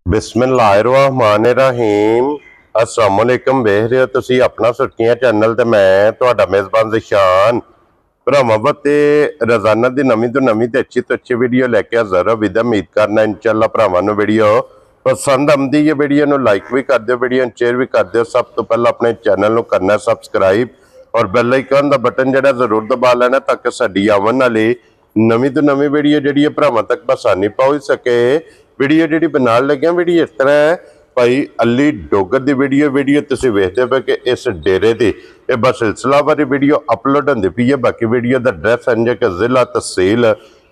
बिस्मिल्लाहिर्रहमानिर्रहीम अस्सलाम वालेकुम। वेख रहे हो तुसी अपना सुर्खियां चैनल ते मैं तुहाडा मेज़बान ज़िशान भरावां ते रोज़ाना दी नवीं तो नवीं ते अच्छी वीडियो लैके हाज़र हो। विद उम्मीद करना इंशाअल्लाह भरावां नूं वीडियो पसंद आउंदी है। वीडियो नूं लाइक भी कर दिओ, वीडियो शेयर भी कर दिओ। सब तो पहला अपने चैनल नूं करना सबसक्राइब और बैल आइकन दा बटन जिहड़ा जरूर दबा लेना ताकि साडी आवन वाली नवीं तो नवीं वीडियो जिहड़ी भरावां तक आसानी पहुंच सके। वीडियो जी बना लगे वीडियो इस तरह है भाई अली डोगर की वीडियो तुसीं वेखदे पे कि इस डेरे की यह बस सिलसिलावारी वीडियो अपलोड होंदी पई है। बाकी वीडियो का एड्रैस है कि जिला तहसील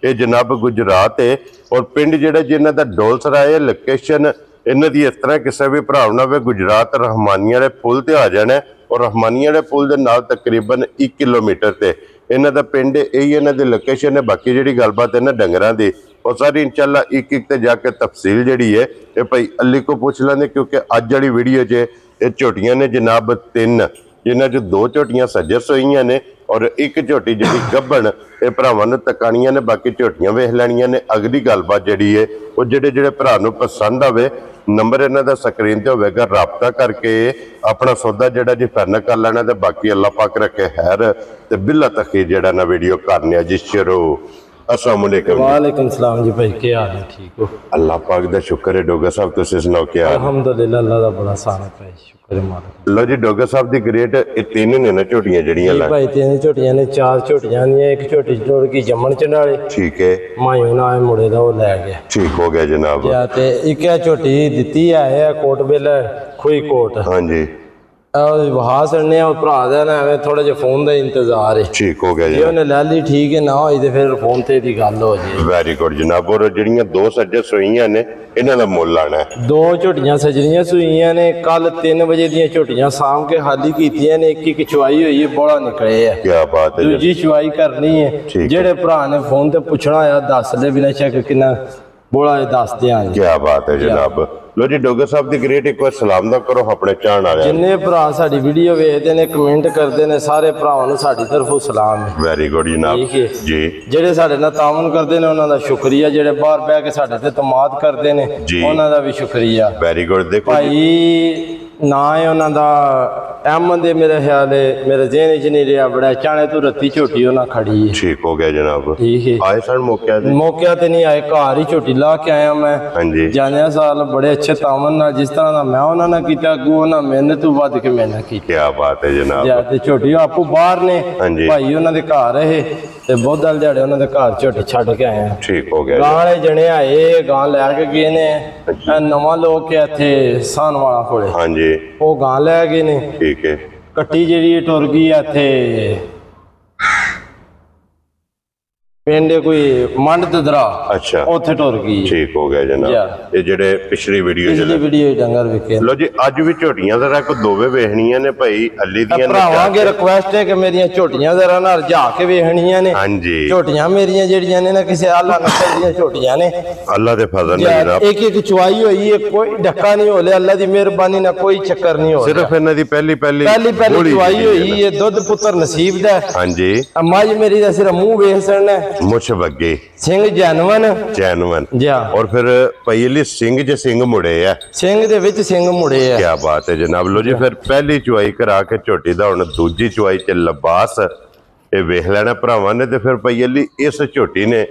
ये जनाब गुजरात है और पिंड जिहड़ा जिन्हां दा डोलसराय है। लोकेशन इन्हां दी इस तरह किसी भी भरा ना वे गुजरात रहमानी वाले पुल ते आ जाना और रहमानी वाले पुल के नाल तकरीबन 1 किलोमीटर से इन्हां दा पिंड यही इन्हां दी लोकेशन है। बाकी जिहड़ी गलबात है ना डंगरां दी और सारी इंशाल्लाह एक ते जाके तफसील जी है ये भाई अली को पूछ लेंगे क्योंकि अज वाली वीडियो च ये झोटियां ने जनाब 3 जिन्हों च 2 झोटियां सजस हुई ने और एक झोटी जी गब्बन ये भरावां नूं तकानियां ने। बाकी झोटियां वेख लैनियां ने। अगली गलबात जी है वो जेडे भरा नूं पसंद आवे नंबर इन्हां दा स्क्रीन ते होवेगा, राबता करके अपना सौदा जिहड़ा जी फाइनल कर लेना। ते बाकी अल्लाह पाक रखे खैर ते बिला तखीर जिहड़ा ना वीडियो करने जी शुरू। अस्सलाम वालेकुम। वालेकुम सलाम जी भाई, क्या हाल है? ठीक हो? अल्लाह पाक दा शुक्र है। डोगर साहब तुसीं सुनाओ क्या हाल? अल्हम्दुलिल्लाह अल्लाह दा बड़ा सारा भाई, शुक्र है मालिक। लो जी डोगर साहब दी ग्रेट ये 3 ने ना झोटियां जड़ियां ला भाई 3 झोटियां ने, 4 झोटियां ने, एक झोटी जोड़ की जम्मन चंडाले। ठीक है। मायूं ना मुड़े दा वो ले गया। ठीक हो गया जनाब। या ते एक झोटी दित्ती है कोट बेला खुई कोट। हां जी वहा सड़ने और भरा दे ना एवं थोड़ा जिहा फोन का इंतजार है। ठीक हो गया जी। उन्हें लै ली ठीक है ना होई ते फिर फोन ते दी गल हो जाए। वेरी गुड जनाब। और जड़ियां 2 सज्जस होईयां ने इन्हां दा मुੱਲ आना है। 2 झोटियां सजनियां सुईयां ने कल 3 बजे दियां झोटियां साम के खाली कीतियां ने। एक चुवाई हुई है, बोला निकले है। क्या बात है। दूजी चुवाई करनी है। जेड़े भरा ने फोन ते पुछना है दस दे बिना शक कितना बोला है दस दियां। क्या बात है जनाब। लो जी डोगर साहब दी ग्रेट एक बार सलाम दा करो अपने चाहण वाले जिन्ने भरा साडी वीडियो वेखदे ने कमेंट करदे ने सारे भरावां नूं साडी तरफों सलाम है। वेरी गुड जनाब जी। जेड़े साडे नाल तावन करदे ने उन्हां दा शुक्रिया, जेड़े बाहर बैठ के साडे ते तमाद करदे ने उन्हां दा भी शुक्रिया। Very good. देखो भाई ना है उन्हां दा अहमद दे मेरे ख्याल है मेरे ज़हन च नहीं रहा बड़ा चाणे तू रत्ती झोटी उन्हां खड़ी है। ठीक हो गया जनाब। ठीक है। आए सन मौके ते नहीं आए, घर ही झोटी ला के आया मैं। हां जी। जाने साल बड़े अच्छे तावन ना जिस तरह मैं उन्होंने किया अगू उन्होंने मेहनत तू वध के मेहनत की। क्या बात है जनाब। झोटी आपू बाहर ने भाई उन्होंने घर रहे ते बहुत दल दिहाड़े उन्होंने घर झोटी छड़ के आए। ठीक हो गया। गां वाले जने आए गां लैके गए ने। नवा लोग के इत्थे सान वाला कोले हां जी वो गां लै गए ने। ठीक है। कट्टी जी टुर गई इत्थे पिंड कोई मंड ददरा। अच्छा उत्थे टुर गई। ठीक हो गया जनाब। ये जेडे पिछली वीडियो डंगर विके। लो जी अज भी झोटियां जरा को दोवे वेखनियां ने भाई अली दियां भरावां के रिक्वेस्ट है कि मेरियां झोटियां जरा ना रजा के वेखनियां ने। हां जी। झोटियां मेरियां जेड़ियां ने ना किसी आला नस्ल दियां झोटियां ने। अल्लाह दे फजल नाल जनाब एक चुवाई होई है, कोई ढक्का नहीं होले। अल्लाह दी मेहरबानी ना कोई चक्कर नहीं हो। सिर्फ इन्हां दी पहली चुवाई होई है। दुध पुत्र नसीब दा। हां जी। मज मेरी दा सिर्फ मुंह वेख सड़ना मुछ बग्गे सिंह जैनवन जा और फिर पहली सिंह च सिंह मुड़े है। सिंह दे विच सिंह मुड़े है। क्या बात है जनाब। लो जी फिर पहली चुवाई करा के झोटी दा हुण दूजी चुवाई च लबास ये वेख लेना भरावां ने। ते फिर पहली इस झोटी ने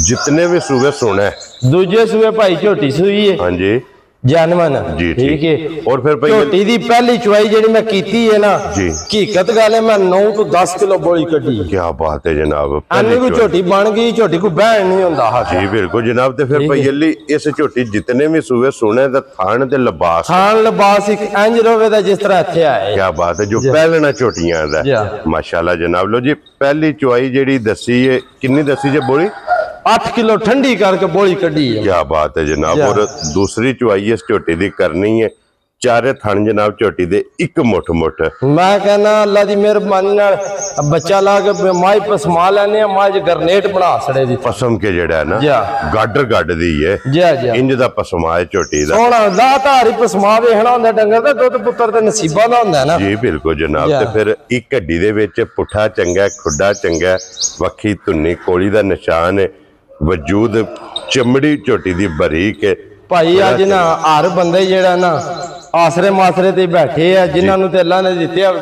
जितने भी सूबे सुने दूजे सूबे भाई झोटी सुई है। हां जी जानवन जी। ठीक है। और फिर झोटी दी पहली चुवाई जेडी मैं कीती है ना जी हकीकत गल है मैं 9 तो 10 किलो बोली कड्डी। क्या बात है जनाब। अन्नी को झोटी बन गई, झोटी को बहन नहीं हुंदा। जी बिल्कुल जनाब। ते फिर पहली इस झोटी जितने भी सूबे सुने दा थान ते लिबास एक इंज रोवे दा जिस तरह इत्थे आए। क्या बात है जो पहलना झोटियां दा माशाल्लाह जनाब। लो जी पहली चुवाई जेडी दसी है कितनी दसी जे बोली 8 किलो ठंडी करके बोली कड्डी है। क्या बात है जनाब। और दूसरी चुवाई इस झोटी दी करनी है चारे थन जनाब झोटी दे एक मुठ मैं कहना अल्लाह दी मेहरबानी नाल बच्चा ला के माई पसमा लैने माई गरनेट बना सड़े दी पसम के जेड़ा है ना गाडर गड दी है इंज दा पसमा है झोटी दा सोना ला धारी पसमा वेखना हुंदा डंगर दा दुध पुत्तर ते नसीबा दा हुंदा ना। जी बिल्कुल जनाब। ते फिर एक हड्डी दे विच पुठा चंगा खुड्डा चंगा वक्खी धुन्नी कोली दा निशान है वजूद चमड़ी झोटी दी बारीक है ਭਾਈ ਅੱਜ ਨਾ ਹਰ ਬੰਦਾ ਜਿਹੜਾ ਨਾ ਆਸਰੇ ਮਾਸਰੇ ਤੇ ਬੈਠੇ ਆ ਜਿਨ੍ਹਾਂ ਨੂੰ ਤੇ ਅੱਲਾ ਨੇ ਦਿੱਤੇ ਆ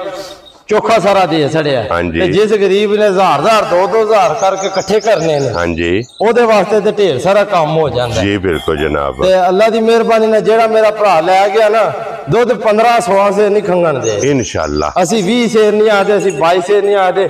ਚੋਖਾ ਸਾਰਾ ਦੇ ਛੜਿਆ ਤੇ ਜਿਸ ਗਰੀਬ ਨੇ 1000 2-2000 ਕਰਕੇ ਇਕੱਠੇ ਕਰਨੇ ਨੇ ਹਾਂਜੀ ਉਹਦੇ ਵਾਸਤੇ ਤੇ ਢੇਰ ਸਾਰਾ ਕੰਮ ਹੋ ਜਾਂਦਾ ਜੀ ਬਿਲਕੁਲ ਜਨਾਬ ਤੇ ਅੱਲਾ ਦੀ ਮਿਹਰਬਾਨੀ ਨਾਲ ਜਿਹੜਾ ਮੇਰਾ ਭਰਾ ਲੈ ਗਿਆ ਨਾ ਦੁੱਧ 15-16 ਸੇ ਨਹੀਂ ਖੰਗਣ ਦੇ ਇਨਸ਼ਾਅੱਲਾ ਅਸੀਂ 20 ਸ਼ੇਰ ਨਹੀਂ ਆਦੇ ਅਸੀਂ 22 ਸ਼ੇਰ ਨਹੀਂ ਆਦੇ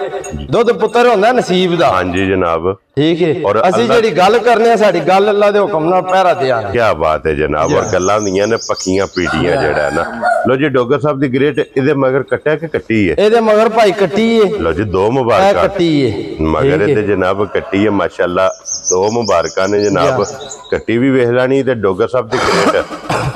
ਦੁੱਧ ਪੁੱਤਰ ਹੁੰਦਾ ਨਸੀਬ ਦਾ ਹਾਂਜੀ ਜਨਾਬ ठीक है और ਅਸੀਂ ਜਿਹੜੀ ਗੱਲ ਕਰਨੇ ਆ ਸਾਡੀ ਗੱਲ ਅੱਲਾ ਦੇ ਹੁਕਮ ਨਾਲ ਪਹਿਰਾ ਦਿਆਂਗੇ ਕੀ ਬਾਤ ਹੈ ਜਨਾਬ ਔਰ ਗੱਲਾਂ ਦੀਆਂ ਨੇ ਪੱਕੀਆਂ ਪੀੜੀਆਂ ਜਿਹੜਾ ਨਾ ਲੋ ਜੀ ਡੋਗਰ ਸਾਹਿਬ ਦੀ ਗ੍ਰੇਟ ਇਹਦੇ ਮਗਰ ਕੱਟਿਆ ਕਿ ਕੱਟੀ ਹੈ ਇਹਦੇ ਮਗਰ ਭਾਈ ਕੱਟੀ ਹੈ ਲੋ ਜੀ ਦੋ ਮੁਬਾਰਕਾਂ ਕੱਟੀ ਹੈ ਮਗਰ ਇਹਦੇ ਜਨਾਬ ਕੱਟੀ ਹੈ ਮਾਸ਼ਾਅੱਲਾ ਦੋ ਮੁਬਾਰਕਾਂ ਨੇ ਜਨਾਬ ਕੱਟੀ ਵੀ ਵੇਖ ਲੈਣੀ ਤੇ ਡੋਗਰ ਸਾਹਿਬ ਦੀ ਗ੍ਰੇਟ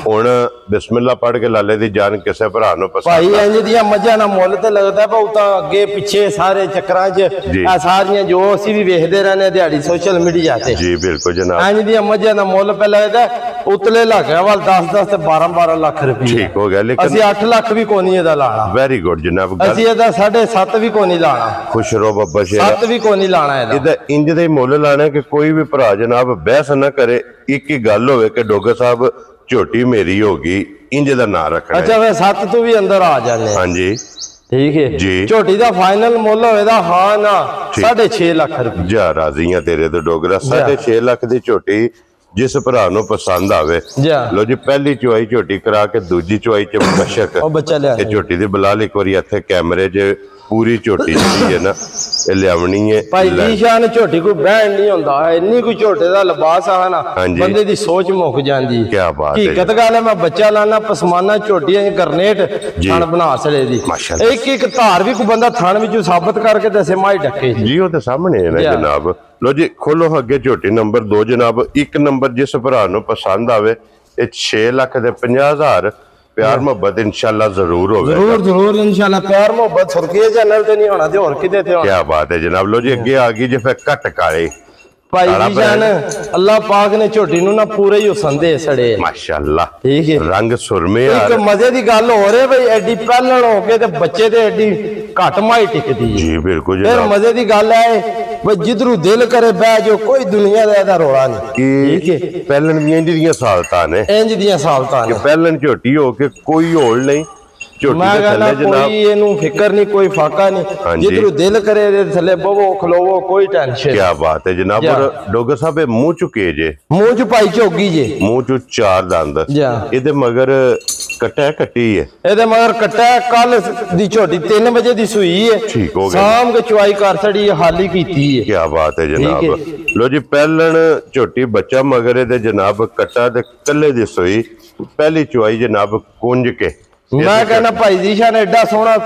ਹੁਣ ਬਿਸਮਿਲ੍ਲਾ ਪੜ ਕੇ ਲਾਲੇ ਦੀ ਜਾਨ ਕਿਸੇ ਭਰਾ ਨੂੰ ਪਸੰਦ ਭਾਈ ਇੰਜ ਦੀਆਂ ਮੱਝਾਂ ਨਾਲ ਮੁੱਲ ਤੇ ਲੱਗਦਾ ਬਹੁਤ ਅੱਗੇ ਪਿੱਛੇ ਸਾਰੇ ਚੱਕਰਾਂ 'ਚ ਆ ਸਾਰੀਆਂ ਜੋ ਅਸੀਂ ਵੀ ਵੇਖਦੇ ਰਹਿੰਦੇ ਦਿਹਾੜੀ सोशल मीडिया ते जी बिल्कुल जनाब इंज दी मझां दा मुੱਲ पे लगदा उतले लाखियां वाल 10-10 ते 12-12 लाख रुपए ठीक हो गया लेकिन ਅਸੀਂ 8 ਲੱਖ ਵੀ ਕੋਨੀ ਇਹਦਾ ਲਾਣਾ वेरी गुड जनाब ਅਸੀਂ ਇਹਦਾ 7.5 ਵੀ ਕੋਨੀ ਲਾਣਾ खुश रहो बब्बा शेरा 7 ਵੀ ਕੋਨੀ ਲਾਣਾ ਇਹਦਾ ਇੰਜ ਦੇ ਮੁੱਲ ਲਾਣਾ ਕਿ ਕੋਈ ਵੀ ਭਰਾ ਜਨਾਬ ਬਹਿਸ ਨਾ ਕਰੇ ਇੱਕ ਹੀ ਗੱਲ ਹੋਵੇ ਕਿ ਡੋਗਰ ਸਾਹਿਬ ਝੋਟੀ ਮੇਰੀ ਹੋਗੀ ਇੰਜ ਦਾ ਨਾਂ ਰੱਖਣਾ ਅੱਛਾ ਵੇ 7 ਤੋਂ ਵੀ ਅੰਦਰ ਆ ਜਾਣੇ ਹਾਂਜੀ ठीक है जी झोटी दा फाइनल मुੱਲ होएगा हां ना 6.5 ਲੱਖ ਰੁਪਏ ਜਾ ਰਾਜ਼ੀਆਂ ਤੇਰੇ ਤੋਂ ਡੋਗਰਾ 6.5 ਲੱਖ ਦੀ ਝੋਟੀ ਜਿਸ ਭਰਾ ਨੂੰ ਪਸੰਦ ਆਵੇ ਲੋ ਜੀ ਪਹਿਲੀ ਚੁਆਈ ਝੋਟੀ ਕਰਾ ਕੇ ਦੂਜੀ ਚੁਆਈ ਚ ਬਸ਼ਕ ਉਹ ਬੱਚਾ ਲਿਆ ਇਹ ਝੋਟੀ ਦੀ ਬਲਾਲ ਇੱਕ ਵਾਰੀ ਇੱਥੇ ਕੈਮਰੇ 'ਚ ਪੂਰੀ ਝੋਟੀ ਜਿਹੜੀ ਹੈ ਨਾ ਇਹ ਲਿਆਵਣੀ ਹੈ ਭਾਈ ਈਸ਼ਾਨ ਝੋਟੀ ਕੋਈ ਬਹਿਣ ਨਹੀਂ ਹੁੰਦਾ ਇੰਨੀ ਕੋਈ ਝੋਟੇ ਦਾ ਲਿਬਾਸ ਆ ਨਾ ਬੰਦੇ ਦੀ ਸੋਚ ਮੁੱਕ ਜਾਂਦੀ ਕੀ ਬਾਤ ਹੈ ਹਕੀਕਤ ਗੱਲ ਹੈ ਮੈਂ ਬੱਚਾ ਲਾਣਾ ਪਸਮਾਨਾ ਝੋਟੀਆਂ ਗਰਨੇਟ ਥਣ ਬਣਾ ਸੜੇ ਦੀ ਇੱਕ ਇੱਕ ਧਾਰ ਵੀ ਕੋਈ ਬੰਦਾ ਥਣ ਵਿੱਚੋਂ ਸਾਬਤ ਕਰਕੇ ਦੱਸੇ ਮਾਈ ਡੱਕੇ ਜੀ ਉਹ ਤੇ ਸਾਹਮਣੇ ਹੈ ਨਾ ਜਨਾਬ ਲੋ ਜੀ ਖੋਲੋ ਅੱਗੇ ਝੋਟੀ ਨੰਬਰ 2 ਜਨਾਬ ਇੱਕ ਨੰਬਰ ਜਿਸ ਭਰਾ ਨੂੰ ਪਸੰਦ ਆਵੇ ਇਹ 6 ਲੱਖ ਦੇ 50,000 प्यार मोहब्बत इंशाल्लाह जरूर होगा जरूर इंशाल्लाह प्यार मोहब्बत सुर्खी चैनल ते नहीं होना ते और किते ते होना क्या बात है जनाब लो जी अगे आ गई जे फिर कट काले भाई जान अल्लाह पाक ने झोटी नु ना पूरे ही हुसन दे सड़े माशाल्लाह ठीक है रंग सुरमे एक मजे दी गल हो रे भाई एडी पहलण हो के ते बच्चे ते एडी घट माई टिकदी जी बिल्कुल फिर मजे दी गल है भाई जिधरू दिल करे बह जो कोई दुनिया दा एदा रोला नहीं ठीक है पहलण दी इंज दियां सालतां ने इंज दियां सालतां ने पहलण झोटी हो के कोई होल नहीं मैं कहना कोई इनू फिक्र नहीं कोई फाका नहीं जिधरू दिल करे थले बवो खलोवो कोई टेंशन क्या बात है जनाब और डोगर साहब मुंह चुके जे मुंह च पाई चोगी जे मुंह चु 4 दंद इहदे मगर कट्टा कट्टी है ਇਹਦੇ ਮਗਰ ਕੱਟਾ ਕੱਲ ਦੀ ਝੋਟੀ 3 ਵਜੇ ਦੀ ਸੂਈ ਹੈ ठीक हो गया ਸ਼ਾਮ ਕੇ ਚੁਆਈ ਕਰ ਛੜੀ ਹਾਲੀ ਕੀਤੀ ਹੈ क्या बात है जनाब लो जी पहलण झोटी बच्चा मगर ਇਹਦੇ जनाब कट्टा ते कल्ले दी सोई पहली चुआई जनाब कुंज के ਮੈਂ ਕਹਿੰਦਾ ਭਾਈ ਜੀਸ਼ਾ ਨੇ ਐਡਾ ਸੋਹਣਾ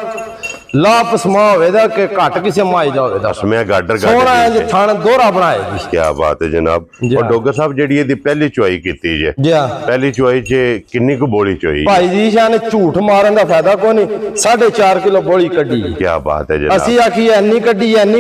ਲਾਪ ਸਮਾ ਹੋਵੇਦਾ ਕਿ ਘੱਟ ਕਿਸੇ ਮਾਈ ਦਾ ਹੋਵੇਦਾ ਸਮਿਆ ਗਾਡਰ ਸੋਹਣਾ ਇੰਜ ਥਣ ਦੋਹਰਾ ਬਣਾਏਗੀ ਕੀ ਬਾਤ ਹੈ ਜਨਾਬ ਉਹ ਡੋਗਰ ਸਾਹਿਬ ਜਿਹੜੀ ਇਹਦੀ ਪਹਿਲੀ ਚੁਆਈ ਕੀਤੀ ਜੇ ਪਹਿਲੀ ਚੁਆਈ 'ਚ ਕਿੰਨੀ ਕੁ ਬੋਲੀ ਚੋਈ ਭਾਈ ਜੀਸ਼ਾ ਨੇ ਝੂਠ ਮਾਰਨ ਦਾ ਫਾਇਦਾ ਕੋਈ ਨਹੀਂ 4.5 ਕਿਲੋ ਬੋਲੀ ਕੱਢੀ ਕੀ ਬਾਤ ਹੈ ਜਨਾਬ ਅਸੀਂ ਆਖੀ ਐਨੀ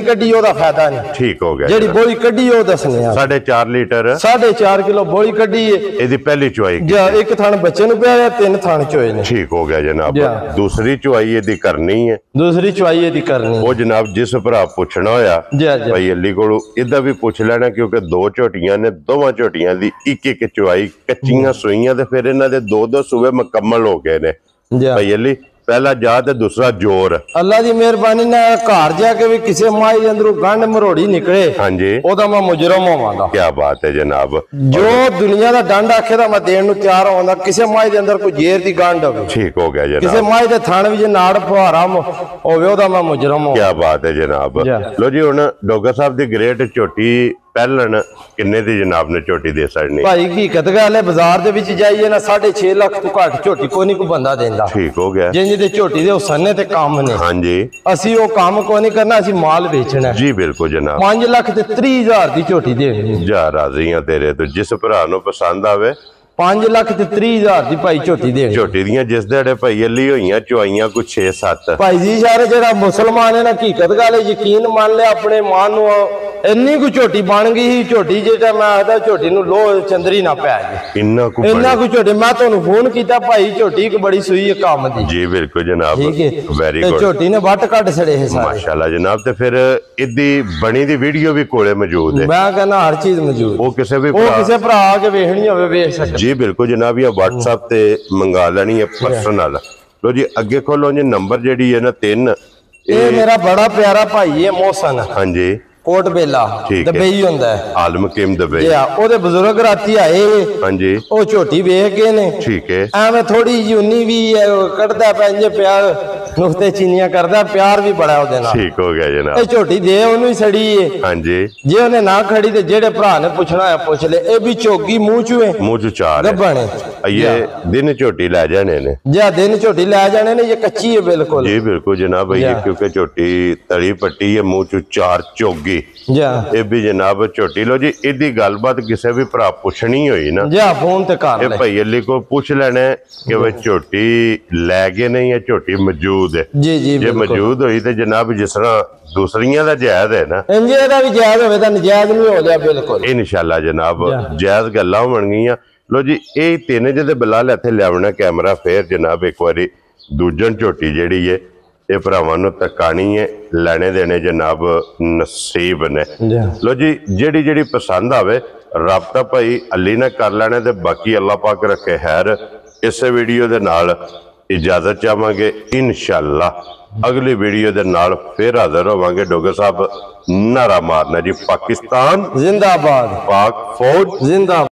ਕੱਢੀ ਉਹਦਾ ਫਾਇਦਾ ਨਹੀਂ ਠੀਕ ਹੋ ਗਿਆ ਜਿਹੜੀ ਬੋਲੀ ਕੱਢੀ ਉਹ ਦੱਸਨੇ ਆ 4.5 ਲੀਟਰ 4.5 ਕਿਲੋ ਬੋਲੀ ਕੱਢੀ ਹੈ ਇਹਦੀ ਪਹਿਲੀ ਚੁਆਈ ਇੱਕ ਥਣ ਬੱਚੇ ਨੂੰ ਪਿਆ 3 ਥਣ ਚੋਏ ਨੇ ਠੀਕ ਹੋ ਗਿਆ ਜਨਾਬ दूसरी चुआई ਇਹਦੀ ਕਰਨੀ ਹੈ दूसरी चुआई ਇਹਦੀ ਕਰਨੀ ਉਹ ਜਨਾਬ ਜਿਸ ਭਰਾ ਪੁੱਛਣਾ ਹੋਇਆ ਭਾਈ ਅਲੀ ਕੋਲੋਂ ਇਹਦਾ ਵੀ ਪੁੱਛ ਲੈਣਾ ਕਿਉਂਕਿ 2 ਝੋਟੀਆਂ ਨੇ ਦੋਵਾਂ ਝੋਟੀਆਂ ਦੀ ਇੱਕ ਚੁਆਈ ਕੱਚੀਆਂ ਸੂਈਆਂ ਤੇ ਫਿਰ ਇਹਨਾਂ ਦੇ 2 ਸੂਏ ਮੁਕੰਮਲ ਹੋ ਗਏ ਨੇ ਭਾਈ ਅਲੀ पहला जा ते दूसरा जोर अल्लाह दी मेहरबानी ने घर जाके भी किसी माई दे अंदरों गंढ मरोड़ी निकले हां जी ओदा मैं मुजरम होवांगा क्या बात है जनाब जो दुनिया दा डंड आखे दा मैं देण नु तैयार होवांगा किसी माई दे अंदर कोई जेर दी गंढ होवे ठीक हो गया जनाब किसी माई दे थान विच नाड़ फुहारा होवे ओदा मैं मुजरम हो क्या बात है जनाब लो जी हुन डोगर साहब दी ग्रेट झोटी ਪਹਿਲਣ ਕਿੰਨੇ ਦੀ ਜਨਾਬ ਨੇ ਝੋਟੀ ਦੇ ਸਕਣੀ ਭਾਈ ਹਕੀਕਤ ਗੱਲ ਹੈ ਬਾਜ਼ਾਰ ਦੇ ਵਿੱਚ ਜਾਈਏ ਨਾ 6.5 ਲੱਖ ਤੋਂ ਘੱਟ ਝੋਟੀ ਕੋਈ ਨਹੀਂ ਕੋਈ ਬੰਦਾ ਦਿੰਦਾ ਠੀਕ ਹੋ ਗਿਆ ਜਿੰਜ ਦੇ ਝੋਟੀ ਦੇ ਹੁਸਨ ਨੇ ਤੇ ਕੰਮ ਨੇ ਹਾਂਜੀ ਅਸੀਂ ਉਹ ਕੰਮ ਕੋਈ ਨਹੀਂ ਕਰਨਾ ਅਸੀਂ ਮਾਲ ਵੇਚਣਾ ਜੀ ਬਿਲਕੁਲ ਜਨਾਬ 5 ਲੱਖ ਤੇ 30,000 ਦੀ ਝੋਟੀ ਦੇਣੀ ਜਾ ਰਾਜ਼ੀਆਂ ਤੇਰੇ ਤੋਂ ਜਿਸ ਭਰਾ ਨੂੰ ਪਸੰਦ ਆਵੇ 5 ਲੱਖ ਤੇ 30,000 ਦੀ ਭਾਈ ਝੋਟੀ ਦੇਣੀ ਝੋਟੀ ਦੀਆਂ ਜਿਸ ਦਿਹਾੜੇ ਭਾਈ ਅਲੀ ਹੋਈਆਂ ਚੁਆਈਆਂ ਕੁਝ 6-7 ਭਾਈ ਜੀ ਯਾਰ ਜਿਹੜਾ ਮੁਸਲਮਾਨ ਹੈ ਨਾ ਹਕੀਕਤ ਗੱਲ ਯਕੀਨ ਮੰਨ ਲਿਆ ਆਪਣੇ ਮਾਨ ਨੂੰ ਇੰਨੀ ਕੁ ਝੋਟੀ ਬਣ ਗਈ ਸੀ ਝੋਟੀ ਜਿਹੜਾ ਮੈਂ ਆਦਾ ਝੋਟੀ ਨੂੰ ਲੋਹ ਚੰਦਰੀ ਨਾ ਪੈ ਗਈ ਇੰਨਾ ਕੁ ਝੋਟੀ ਮੈਂ ਤੁਹਾਨੂੰ ਫੋਨ ਕੀਤਾ ਭਾਈ ਝੋਟੀ ਇੱਕ ਬੜੀ ਸੂਈ ਹੈ ਕੰਮ ਦੀ ਜੀ ਬਿਲਕੁਲ ਜਨਾਬ ਵੈਰੀ ਗੁੱਡ ਝੋਟੀ ਨੇ ਵੱਟ ਕੱਢ ਛੜੇ ਹੈ ਸਾਰੇ ਮਾਸ਼ਾਅੱਲਾ ਜਨਾਬ ਤੇ ਫਿਰ ਇਹਦੀ ਬਣੀ ਦੀ ਵੀਡੀਓ ਵੀ ਕੋਲੇ ਮੌਜੂਦ ਹੈ ਮੈਂ ਕਹਿੰਦਾ ਹਰ ਚੀਜ਼ ਮੌਜੂਦ ਉਹ ਕਿਸੇ ਭਰਾ ਆ ਕੇ ਵੇਖਣੀ ਹੋਵੇ ਵੇਖ ਸਕਦਾ जी बिल्कुल जनाब, ये WhatsApp ते मंगा लेनी है पर्सनल। लो जी अगे खोलो जी, नंबर जी है ना 3। ये मेरा बड़ा प्यारा भाई है मोहसन। हाँ जी, कोट बेला दुबई ਹੁੰਦਾ ਹੈ, आलम किम दुबई। ਜੀ ਉਹਦੇ ਬਜ਼ੁਰਗ ਰਾਤੀ ਆਏ। हाँ जी, ਉਹ ਝੋਟੀ ਵੇਖ ਗਏ ਨੇ। ठीक है। ਐਵੇਂ ਥੋੜੀ ਜਿਹੀ ਉਨੀ ਵੀ ਕੱਢਦਾ ਪੈਂਜੇ ਪਿਆਰ ਨੁਕਤੇ ਚੀਨੀਆਂ ਕਰਦਾ, ਪਿਆਰ ਵੀ ਬੜਾ ਉਹਦੇ ਨਾਲ। ठीक हो गया जनाब। ਇਹ ਝੋਟੀ ਦੇ ਉਹਨੂੰ ਹੀ ਸੜੀ ਏ। हाँ जी, ਜੇ ਉਹਨੇ ਨਾ ਖੜੀ ਤੇ ਜਿਹੜੇ ਭਰਾ ਨੇ ਪੁੱਛਣਾ ਹੈ ਪੁੱਛ ਲੈ। ਇਹ ਵੀ ਝੋਗੀ ਮੂੰਹ ਚੂਏ मुंह चो चार ਗੱਭਣੇ ये दिन झोटी लै जाने ने। ਜਾਂ ਦਿਨ ਝੋਟੀ ਲੈ ਜਾਣੇ ਨੇ। ਇਹ ਕੱਚੀ ਹੈ ਬਿਲकुल। जी बिल्कुल जनाब, ये क्योंकि झोटी तली पट्टी है, मुंह चो चार चोगी। ਜਾਂ ये भी जनाब झोटी। लो जी इदी गलबात किसी भी भरा पुछनी होई ना, ਜਾਂ ਫੋਨ ਤੇ ਕਰ ये ਲੈ। भाई अली को पूछ लेना है कि भाई झोटी लै गए नहीं है, झोटी मौजूद है। ਜੀ ਜੀ जे मौजूद हुई तो जनाब जिस तरह दूसरियां दा जायज है ना, ਇੰਜੇ ਦਾ ਵੀ ਜਾਇਜ਼ ਹੋਵੇ ਤਾਂ ਨਜਾਇਜ਼ ਨਹੀਂ ਹੋ ਜਾ ਬਿਲकुल। इंशाल्लाह जनाब जायज गल्लां होणगीਆਂ। लो जी ये तीन जे बिलाल इत्थे लियावना कैमरा, फिर जनाब एक बारी दूजन झोटी जिहड़ी है ये भरावां नूं तकानी है, लेने देने जनाब नसीब ने। लो जी जेड़ी जेड़ी पसंद आवे राबता भाई अली ने कर लेने, ते बाकी अल्लाह पाक रखे खैर। इस वीडियो दे नाल इजाजत चाहांगे, इंशाल्लाह अगली वीडियो दे नाल फिर हाजिर होवांगे। डोगर साहब नारा मारना जी, पाकिस्तान जिंदाबाद, पाक फौज जिंदाबाद।